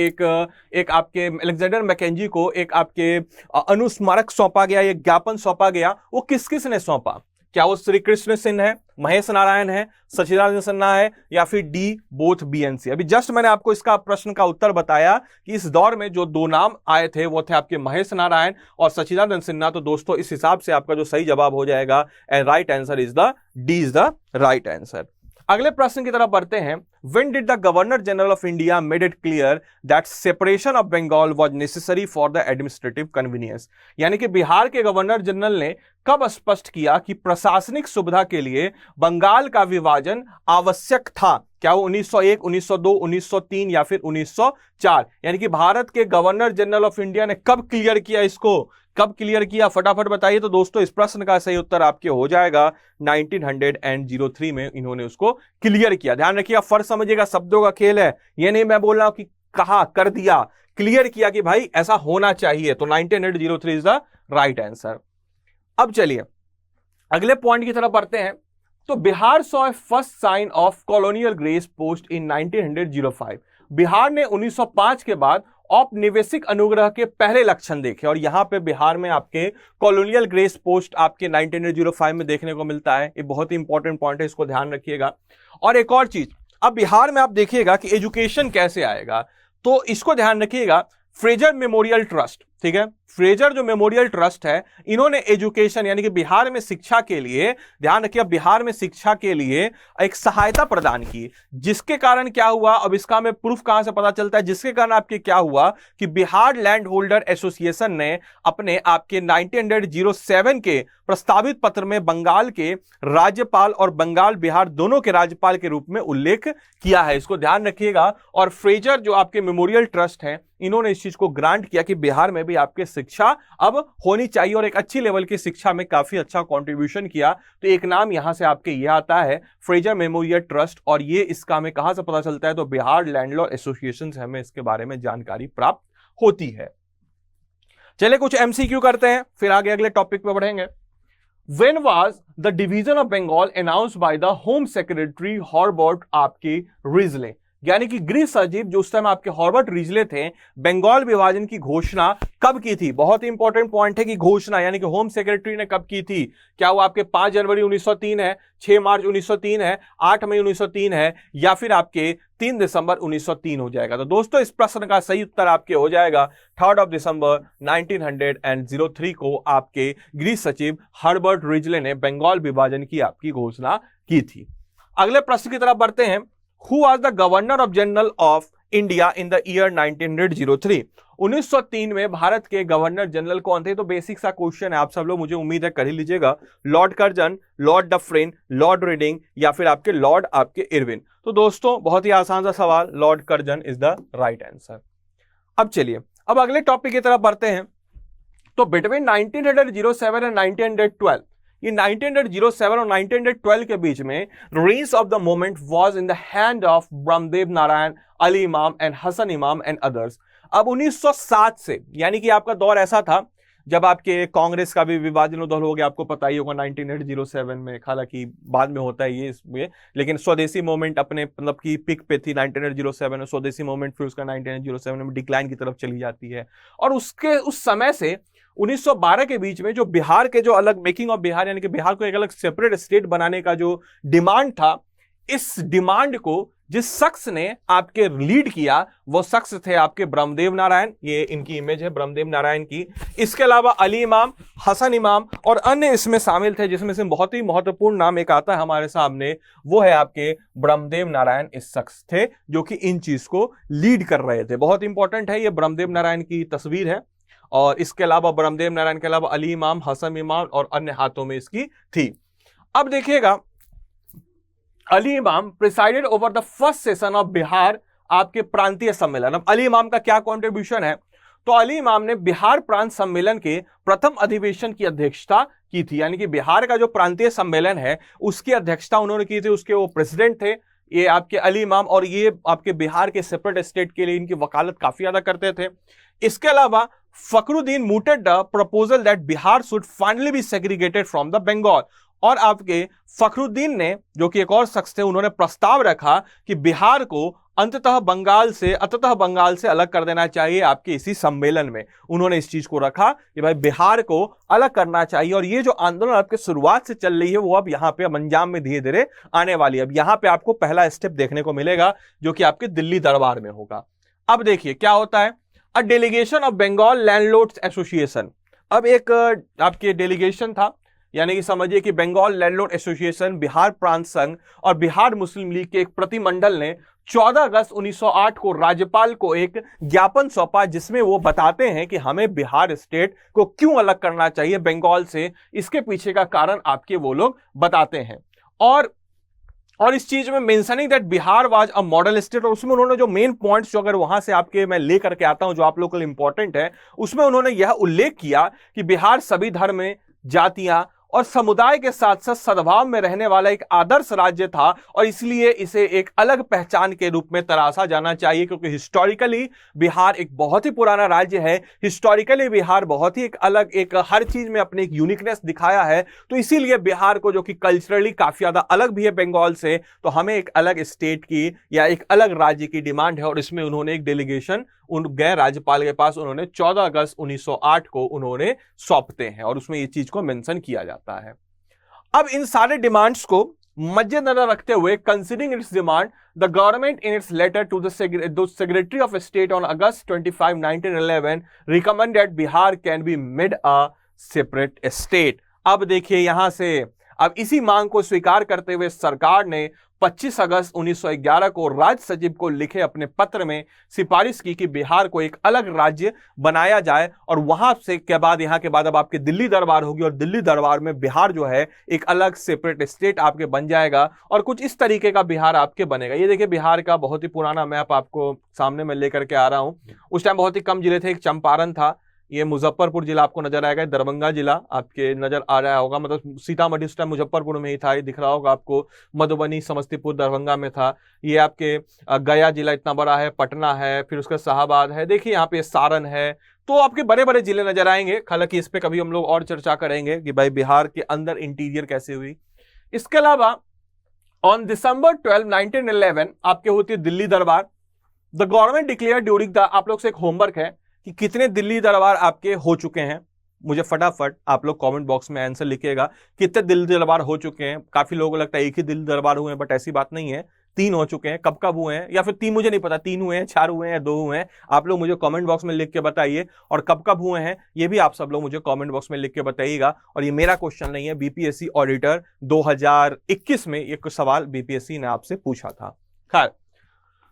एक आपके अनुस्मारक सौंपा गया, एक ज्ञापन सौंपा गया। वो किस किस ने सौंपा? क्या वो श्री कृष्ण सिंह है, महेश नारायण है, सचिदानंद सिन्हा है, या फिर डी बोथ बीएनसी? अभी जस्ट मैंने आपको इसका प्रश्न का उत्तर बताया कि इस दौर में जो दो नाम आए थे वो थे आपके महेश नारायण और सचिदानंद सिन्हा। तो दोस्तों इस हिसाब से आपका जो सही जवाब हो जाएगा, and right answer is the D, is the right answer. अगले प्रश्न की तरफ बढ़ते हैं। When did the Governor General of India made it clear that separation of Bengal was necessary for the administrative convenience? यानी कि बिहार के गवर्नर जनरल ने कब स्पष्ट किया कि प्रशासनिक सुविधा के लिए बंगाल का विभाजन आवश्यक था? क्या वो 1901, 1902, 1903 या फिर 1904? यानी कि भारत के गवर्नर जनरल ऑफ इंडिया ने कब क्लियर किया इसको? कब क्लियर किया, फटाफट बताइए। तो दोस्तों इस प्रश्न का सही उत्तर आपके हो जाएगा 1903 में इन्होंने उसको क्लियर किया। ध्यान रखिएगा, फर्क समझिएगा, शब्दों का खेल है। ये नहीं मैं बोल रहा हूं कि कहा, कर दिया, क्लियर किया कि भाई ऐसा होना चाहिए। तो 1903 इज द राइट आंसर। अब चलिए अगले पॉइंट की तरफ बढ़ते हैं। तो Bihar saw first sign of colonial grace post in 1905। Bihar ने 1905 के बाद औपनिवेशिक अनुग्रह के पहले लक्षण देखे, और यहां पे बिहार में आपके कॉलोनियल ग्रेस पोस्ट आपके 1905 में देखने को मिलता है। ये बहुत ही इंपॉर्टेंट पॉइंट है, इसको ध्यान रखिएगा। और एक और चीज, अब बिहार में आप देखिएगा कि एजुकेशन कैसे आएगा, तो इसको ध्यान रखिएगा। फ्रेजर मेमोरियल ट्रस्ट, ठीक है, फ्रेजर जो मेमोरियल ट्रस्ट है, इन्होंने एजुकेशन यानी कि बिहार में शिक्षा के लिए, ध्यान रखिए, बिहार में शिक्षा के लिए एक सहायता प्रदान की, जिसके कारण क्या हुआ, अब इसका हमें प्रूफ कहां से पता चलता है, जिसके कारण आपके क्या हुआ कि बिहार लैंड होल्डर एसोसिएशन ने अपने आपके 1907 के प्रस्तावित पत्र में बंगाल के राज्यपाल और बंगाल बिहार दोनों के राज्यपाल के रूप में उल्लेख किया है। इसको ध्यान रखिएगा। और फ्रेजर जो आपके मेमोरियल ट्रस्ट है, इन्होंने इस चीज को ग्रांट किया कि बिहार में भी आपके शिक्षा अब होनी चाहिए, और एक अच्छी लेवल की शिक्षा में काफी अच्छा कंट्रीब्यूशन किया। तो एक नाम यहां से आपके ये आता है, फ्रेजर मेमोरियल ट्रस्ट, और ये इसका हमें कहां से पता चलता है, तो बिहार लैंडलॉर्ड एसोसिएशन से हमें इसके बारे में जानकारी प्राप्त होती है। चलिए कुछ एमसीक्यू करते हैं, फिर आगे अगले टॉपिक पे बढ़ेंगे। When was the division of Bengal announced by the Home Secretary Herbert आपकी रिजले? यानी कि गृह सचिव जो उस टाइम आपके हॉर्बर्ट रिजले थे, बंगाल विभाजन की घोषणा कब की थी? बहुत ही इंपॉर्टेंट पॉइंट है कि घोषणा यानी कि होम सेक्रेटरी ने कब की थी। क्या वो आपके 5 जनवरी 1903 है, 6 मार्च 1903 है, 8 मई 1903 है, या फिर आपके 3 दिसंबर 1903 हो जाएगा? तो दोस्तों इस प्रश्न का सही उत्तर आपके हो जाएगा 3 दिसंबर 1903 को आपके गृह सचिव हर्बर्ट रिजले ने बंगाल विभाजन की आपकी घोषणा की थी। अगले प्रश्न की तरफ बढ़ते हैं। Who was the Governor of General of India in the year 1903? 1903 में भारत के गवर्नर जनरल कौन थे? तो बेसिक सा क्वेश्चन है, आप सब लोग मुझे उम्मीद है कर ही लीजिएगा। Lord Curzon, Lord Dufferin, Lord reading, या फिर आपके लॉर्ड आपके इरविन? तो दोस्तों बहुत ही आसान सा सवाल, Lord Curzon is the right answer. अब चलिए अब अगले टॉपिक की तरफ बढ़ते हैं। तो बिटवीन 1907 एंड 1912, ये 1907 और 1912 के बीच में reins of the moment was in the hand of Brahmadev Narayan, Ali इमाम एंड हसन इमाम एंड अदर्स। अब 1907 से, यानी कि आपका दौर ऐसा था जब आपके कांग्रेस का भी विभाजन उधर हो गया, आपको पता ही होगा 1907 में, हालांकि बाद में होता है ये इसमें, लेकिन स्वदेशी मूवमेंट अपने मतलब की पिक पे थी 1907 में। स्वदेशी मूवमेंट फिर उसका 1907 में डिक्लाइन की तरफ चली जाती है, और उसके उस समय से 1912 के बीच में जो बिहार के जो अलग मेकिंग ऑफ बिहार यानी कि बिहार को एक अलग सेपरेट स्टेट बनाने का जो डिमांड था, इस डिमांड को जिस शख्स ने आपके लीड किया वो शख्स थे आपके ब्रह्मदेव नारायण। ये इनकी इमेज है ब्रह्मदेव नारायण की। इसके अलावा अली इमाम, हसन इमाम और अन्य इसमें शामिल थे, जिसमें से बहुत ही महत्वपूर्ण नाम एक आता है हमारे सामने, वो है आपके ब्रह्मदेव नारायण। इस शख्स थे जो कि इन चीज को लीड कर रहे थे। बहुत इंपॉर्टेंट है, ये ब्रह्मदेव नारायण की तस्वीर है। और इसके अलावा ब्रह्मदेव नारायण के अलावा अली इमाम, हसन इमाम और अन्य हाथों में इसकी थी। अब देखिएगा, अली इमाम presided over the first session of Bihar आपके प्रांतीय सम्मेलन। अब अली इमाम का क्या कॉन्ट्रीब्यूशन है, तो अली इमाम ने बिहार प्रांत सम्मेलन के प्रथम अधिवेशन की अध्यक्षता की थी, यानी कि बिहार का जो प्रांतीय सम्मेलन है उसकी अध्यक्षता उन्होंने की थी। उसके वो प्रेसिडेंट थे ये आपके अली इमाम, और ये आपके बिहार के सेपरेट स्टेट के लिए इनकी वकालत काफी ज्यादा करते थे। इसके अलावा Fakhruddin mooted the proposal that Bihar should finally be segregated from the Bengal, और आपके फखरुद्दीन ने, जो कि एक और शख्स थे, उन्होंने प्रस्ताव रखा कि बिहार को अंततः बंगाल से अलग कर देना चाहिए आपके इसी सम्मेलन में। उन्होंने इस चीज को रखा कि भाई बिहार को अलग करना चाहिए, और ये जो आंदोलन आपके शुरुआत से चल रही है वो अब यहां पे अंजाम में धीरे धीरे आने वाली है। अब यहां पे आपको पहला स्टेप देखने को मिलेगा जो कि आपके दिल्ली दरबार में होगा। अब देखिए क्या होता है, a delegation of Bengal landlords association. अब एक आपके डेलीगेशन था, यानी कि समझिए कि बंगाल लैंडलॉर्ड एसोसिएशन, बिहार प्रांत संघ और बिहार मुस्लिम लीग के एक प्रतिमंडल ने 14 अगस्त 1908 को राज्यपाल को एक ज्ञापन सौंपा, जिसमें वो बताते हैं कि हमें बिहार स्टेट को क्यों अलग करना चाहिए बंगाल से। इसके पीछे का कारण आपके वो लोग बताते हैं, और इस चीज में mentioning that Bihar was a model state. और उसमें उन्होंने जो मेन पॉइंट्स जो अगर वहां से आपके मैं लेकर के आता हूं जो आप लोगों के लिए इंपॉर्टेंट है, उसमें उन्होंने यह उल्लेख किया कि बिहार सभी धर्म, जातियां और समुदाय के साथ साथ सद्भाव में रहने वाला एक आदर्श राज्य था, और इसलिए इसे एक अलग पहचान के रूप में तराशा जाना चाहिए, क्योंकि हिस्टोरिकली बिहार एक बहुत ही पुराना राज्य है। हिस्टोरिकली बिहार बहुत ही एक अलग, एक हर चीज में अपनी एक यूनिकनेस दिखाया है, तो इसीलिए बिहार को, जो कि कल्चरली काफी ज्यादा अलग भी है बंगाल से, तो हमें एक अलग स्टेट की या एक अलग राज्य की डिमांड है। और इसमें उन्होंने एक डेलीगेशन गए राज्यपाल के पास, उन्होंने 14 अगस्त 1908 को उन्होंने सौंपते हैं, और उसमें ये चीज को मेंशन किया जाता है। अब इन सारे डिमांड्स को मद्देनजर रखते हुए, considering its demand, the government in its letter to the secretary of state on August 25, 1911 recommended Bihar can be made a separate state. अब देखिए यहां से, अब इसी मांग को स्वीकार करते हुए सरकार ने 25 अगस्त 1911 को राज्य सचिव को लिखे अपने पत्र में सिफारिश की कि बिहार को एक अलग राज्य बनाया जाए, और वहां से के बाद, यहां के बाद अब आपके दिल्ली दरबार होगी, और दिल्ली दरबार में बिहार जो है एक अलग सेपरेट स्टेट आपके बन जाएगा, और कुछ इस तरीके का बिहार आपके बनेगा। ये देखिए बिहार का बहुत ही पुराना मैप आपको सामने में लेकर के आ रहा हूं। उस टाइम बहुत ही कम जिले थे, एक चंपारण था, ये मुजफ्फरपुर जिला आपको नजर आएगा, दरभंगा जिला आपके नजर आ रहा होगा, मतलब सीतामढ़ी उस टाइम मुजफ्फरपुर में ही था, ये दिख रहा होगा आपको, मधुबनी, समस्तीपुर, दरभंगा में था। ये आपके गया जिला इतना बड़ा है, पटना है, फिर उसका शाहबाद है, देखिए यहाँ पे सारण है, तो आपके बड़े बड़े जिले नजर आएंगे। हालांकि इस पे कभी हम लोग और चर्चा करेंगे कि भाई बिहार के अंदर इंटीरियर कैसे हुई। इसके अलावा ऑन दिसंबर 12, 1911 आपके होती है दिल्ली दरबार। The government declare during the, आप लोग से एक होमवर्क है कि कितने दिल्ली दरबार आपके हो चुके हैं, मुझे फटाफट आप लोग कमेंट बॉक्स में आंसर लिखिएगा, कितने दिल्ली दरबार हो चुके हैं। काफी लोगों को लगता है एक ही दिल्ली दरबार हुए हैं, बट ऐसी बात नहीं है, 3 हो चुके हैं। कब कब हुए हैं, या फिर 3 मुझे नहीं पता, 3 हुए हैं, 4 हुए हैं, 2 हुए हैं, आप लोग मुझे कमेंट बॉक्स में लिख के बताइए। और कब कब हुए हैं ये भी आप सब लोग मुझे कमेंट बॉक्स में लिख के बताइएगा। और ये मेरा क्वेश्चन नहीं है, बीपीएससी ऑडिटर 2021 में एक सवाल बीपीएससी ने आपसे पूछा था। खैर,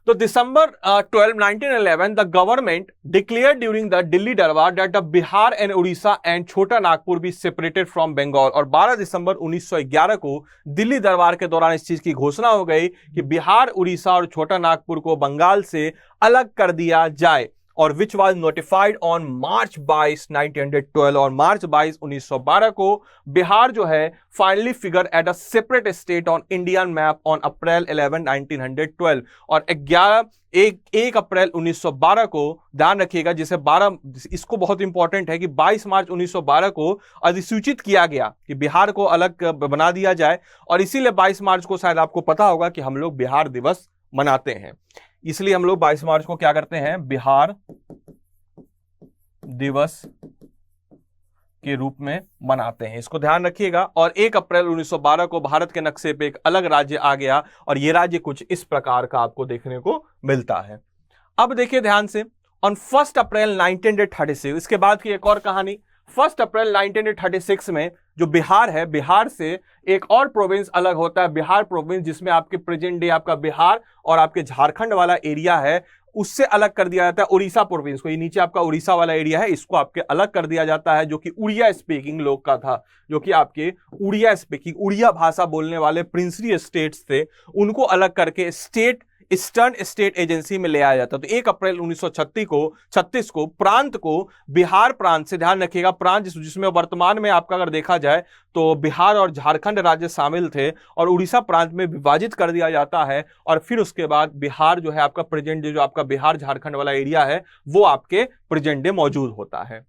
तो December 12, 1911 the government declare during the Delhi Darbar that the Bihar and Orissa and Chota Nagpur be separated from Bengal. और 12 दिसंबर 1911 को दिल्ली दरबार के दौरान इस चीज की घोषणा हो गई कि बिहार, उड़ीसा और छोटा नागपुर को बंगाल से अलग कर दिया जाए, और which was notified on March 22, 1912। और मार्च 22, 1912 को बिहार जो है finally figure at a separate state on Indian map on April 11, 1912। और 1 अप्रैल 1912 को ध्यान रखिएगा, जिसे 12, इसको बहुत इंपॉर्टेंट है कि 22 मार्च 1912 को अधिसूचित किया गया कि बिहार को अलग बना दिया जाए, और इसीलिए 22 मार्च को शायद आपको पता होगा कि हम लोग बिहार दिवस मनाते हैं। इसलिए हम लोग 22 मार्च को क्या करते हैं, बिहार दिवस के रूप में मनाते हैं, इसको ध्यान रखिएगा। और 1 अप्रैल 1912 को भारत के नक्शे पे एक अलग राज्य आ गया, और ये राज्य कुछ इस प्रकार का आपको देखने को मिलता है। अब देखिए ध्यान से, ऑन 1 अप्रैल 1936, इसके बाद की एक और कहानी। 1 अप्रैल 1936 में जो बिहार है, बिहार से एक और प्रोविंस अलग होता है, बिहार प्रोविंस, जिसमें आपके प्रेजेंट डे आपका बिहार और आपके झारखंड वाला एरिया है, उससे अलग कर दिया जाता है उड़ीसा प्रोविंस को। ये नीचे आपका उड़ीसा वाला एरिया है, इसको आपके अलग कर दिया जाता है, जो कि उड़िया स्पीकिंग लोग का था, जो कि आपके उड़िया स्पीकिंग उड़िया भाषा बोलने वाले प्रिंसली स्टेट्स थे, उनको अलग करके स्टेट ईस्टर्न स्टेट एजेंसी में ले आया जाता। तो 1 अप्रैल 1936 को प्रांत को बिहार प्रांत से, ध्यान रखिएगा, प्रांत जिसमें वर्तमान में आपका अगर देखा जाए तो बिहार और झारखंड राज्य शामिल थे, और उड़ीसा प्रांत में विभाजित कर दिया जाता है। और फिर उसके बाद बिहार जो है आपका प्रेजेंट जो आपका बिहार झारखंड वाला एरिया है वो आपके प्रेजेंट डे मौजूद होता है।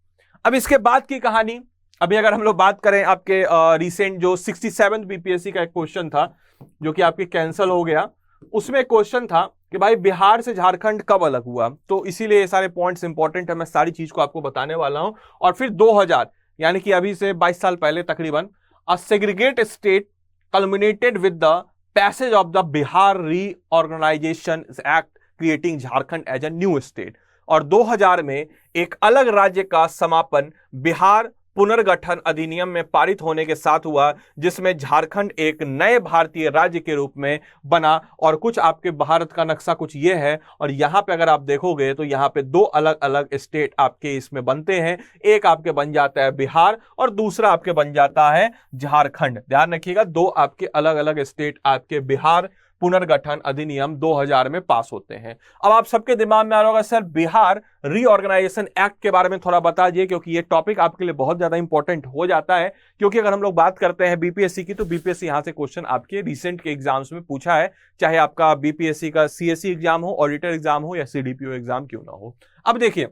अब इसके बाद की कहानी, अभी अगर हम लोग बात करें आपके रिसेंट जो 67 बीपीएससी का एक क्वेश्चन था जो कि आपके कैंसिल हो गया, उसमें क्वेश्चन था कि भाई बिहार से झारखंड कब अलग हुआ। तो इसीलिए ये सारे पॉइंट्स इंपॉर्टेंट है, मैं सारी चीज को आपको बताने वाला हूं। और फिर 2000 यानी कि अभी से 22 साल पहले तकरीबन, a segregate state culminated with the passage of the Bihar reorganisation act creating Jharkhand as a new state. और 2000 में एक अलग राज्य का समापन बिहार पुनर्गठन अधिनियम में पारित होने के साथ हुआ, जिसमें झारखंड एक नए भारतीय राज्य के रूप में बना। और कुछ आपके भारत का नक्शा कुछ ये है, और यहां पे अगर आप देखोगे तो यहां पे 2 अलग अलग स्टेट आपके इसमें बनते हैं, एक आपके बन जाता है बिहार और दूसरा आपके बन जाता है झारखंड। ध्यान रखिएगा, 2 आपके अलग अलग स्टेट आपके बिहार पुनर्गठन अधिनियम 2000 में पास होते हैं। अब आप सबके दिमाग में आ रहा होगा सर बिहार रीऑर्गेनाइजेशन एक्ट के बारे में थोड़ा बता दीजिए, क्योंकि ये टॉपिक आपके लिए बहुत ज्यादा इंपॉर्टेंट हो जाता है। क्योंकि अगर हम लोग बात करते हैं बीपीएससी की, तो बीपीएससी यहां से क्वेश्चन आपके रिसेंट के एग्जाम्स में पूछा है, चाहे आपका बीपीएससी का सीएससी एग्जाम हो, ऑडिटर एग्जाम हो या सीडीपीओ एग्जाम क्यों ना हो। अब देखिए,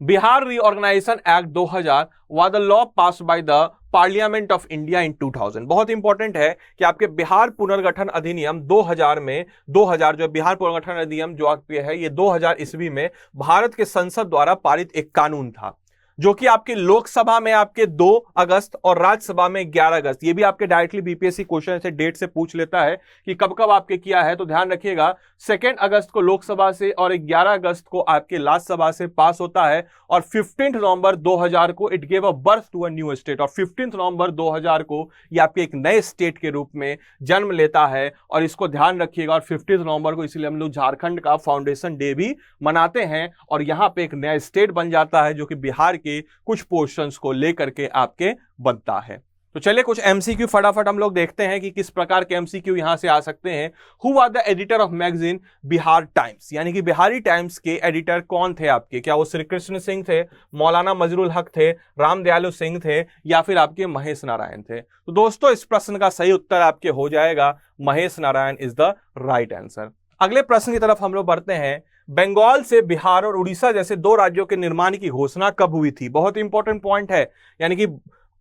Bihar reorganisation act 2000 was the law passed by the parliament of India in 2000। बहुत इंपॉर्टेंट है कि आपके बिहार पुनर्गठन अधिनियम 2000 में, 2000 जो बिहार पुनर्गठन अधिनियम जो आपके है, ये 2000 ईस्वी में भारत के संसद द्वारा पारित एक कानून था, जो कि आपके लोकसभा में आपके 2 अगस्त और राज्यसभा में 11 अगस्त। ये भी आपके डायरेक्टली बीपीएससी क्वेश्चन से डेट से पूछ लेता है कि कब कब आपके किया है। तो ध्यान रखिएगा, 2 अगस्त को लोकसभा से और 11 अगस्त को आपके राज्यसभा से पास होता है। और 15 नवंबर 2000 को it gave a birth to a new state, और 15 नवंबर 2000 को ये आपके एक नए स्टेट के रूप में जन्म लेता है। और इसको ध्यान रखिएगा, और 15 नवंबर को इसलिए हम लोग झारखंड का फाउंडेशन डे भी मनाते हैं। और यहां पे एक नया स्टेट बन जाता है, जो कि बिहार के कुछ पोर्शंस को लेकर के आपके बनता है। तो चलिए कुछ एमसीक्यू फटाफट हम लोग देखते हैं कि किस प्रकार के एमसीक्यू यहां से आ सकते हैं। Who was the editor of magazine Bihar times, यानी कि बिहारी टाइम्स के एडिटर कौन थे आपके? क्या वो श्री कृष्ण सिंह थे, मौलाना मजरुल हक थे, राम दयालु सिंह थे, या फिर आपके महेश नारायण थे? तो दोस्तों इस प्रश्न का सही उत्तर आपके हो जाएगा Mahesh Narayan is the right answer. अगले प्रश्न की तरफ हम लोग बढ़ते हैं। बंगाल से बिहार और उड़ीसा जैसे 2 राज्यों के निर्माण की घोषणा कब हुई थी? बहुत इंपॉर्टेंट पॉइंट है, यानी कि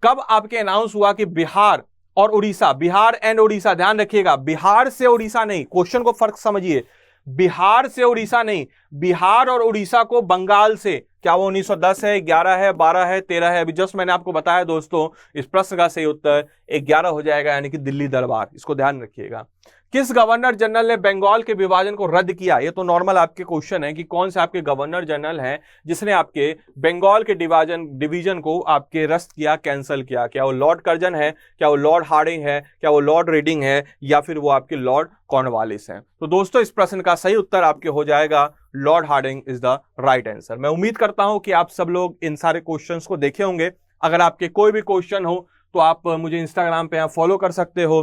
कब आपके अनाउंस हुआ कि बिहार और उड़ीसा, बिहार एंड उड़ीसा, ध्यान रखिएगा, बिहार से उड़ीसा नहीं, क्वेश्चन को फर्क समझिए, बिहार से उड़ीसा नहीं, बिहार और उड़ीसा को बंगाल से। क्या वो 1910 है, 11 है, 12 है, 13 है? अभी जस्ट मैंने आपको बताया दोस्तों, इस प्रश्न का सही उत्तर 11 हो जाएगा, यानी कि दिल्ली दरबार। इसको ध्यान रखिएगा। किस गवर्नर जनरल ने बंगाल के विभाजन को रद्द किया? ये तो नॉर्मल आपके क्वेश्चन है कि कौन से आपके गवर्नर जनरल हैं जिसने आपके बंगाल के डिवीजन को आपके रद्द किया, कैंसिल किया? क्या वो लॉर्ड कर्जन है, क्या वो लॉर्ड हार्डिंग है, क्या वो लॉर्ड रीडिंग है, या फिर वो आपके लॉर्ड कॉर्नवालिस हैं? तो दोस्तों इस प्रश्न का सही उत्तर आपके हो जाएगा lord Hardinge is the right answer. मैं उम्मीद करता हूं कि आप सब लोग इन सारे क्वेश्चंस को देखे होंगे। अगर आपके कोई भी क्वेश्चन हो तो आप मुझे इंस्टाग्राम पे फॉलो कर सकते हो,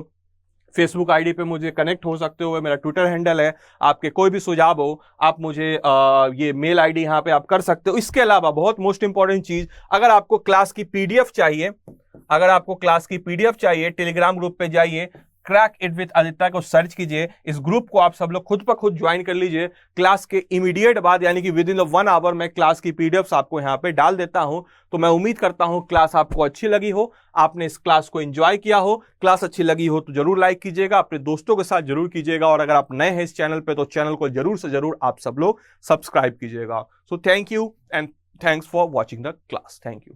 फेसबुक आईडी पे मुझे कनेक्ट हो सकते हो, मेरा ट्विटर हैंडल है। आपके कोई भी सुझाव हो आप मुझे ये मेल आईडी यहाँ पे आप कर सकते हो। इसके अलावा बहुत मोस्ट इंपॉर्टेंट चीज, अगर आपको क्लास की पीडीएफ चाहिए, अगर आपको क्लास की पीडीएफ चाहिए, टेलीग्राम ग्रुप पे जाइए, क्रैक इट विद आदित्य को सर्च कीजिए। इस ग्रुप को आप सब लोग खुद पर खुद ज्वाइन कर लीजिए। क्लास के इमीडिएट बाद, यानी कि विद इन 1 आवर में क्लास की पीडीएफ आपको यहाँ पे डाल देता हूं। तो मैं उम्मीद करता हूं क्लास आपको अच्छी लगी हो, आपने इस क्लास को एंजॉय किया हो। क्लास अच्छी लगी हो तो जरूर लाइक कीजिएगा, अपने दोस्तों के साथ जरूर कीजिएगा, और अगर आप नए हैं इस चैनल पे तो चैनल को जरूर से जरूर आप सब लोग सब्सक्राइब कीजिएगा। So thank you and thanks for watching the class. Thank you.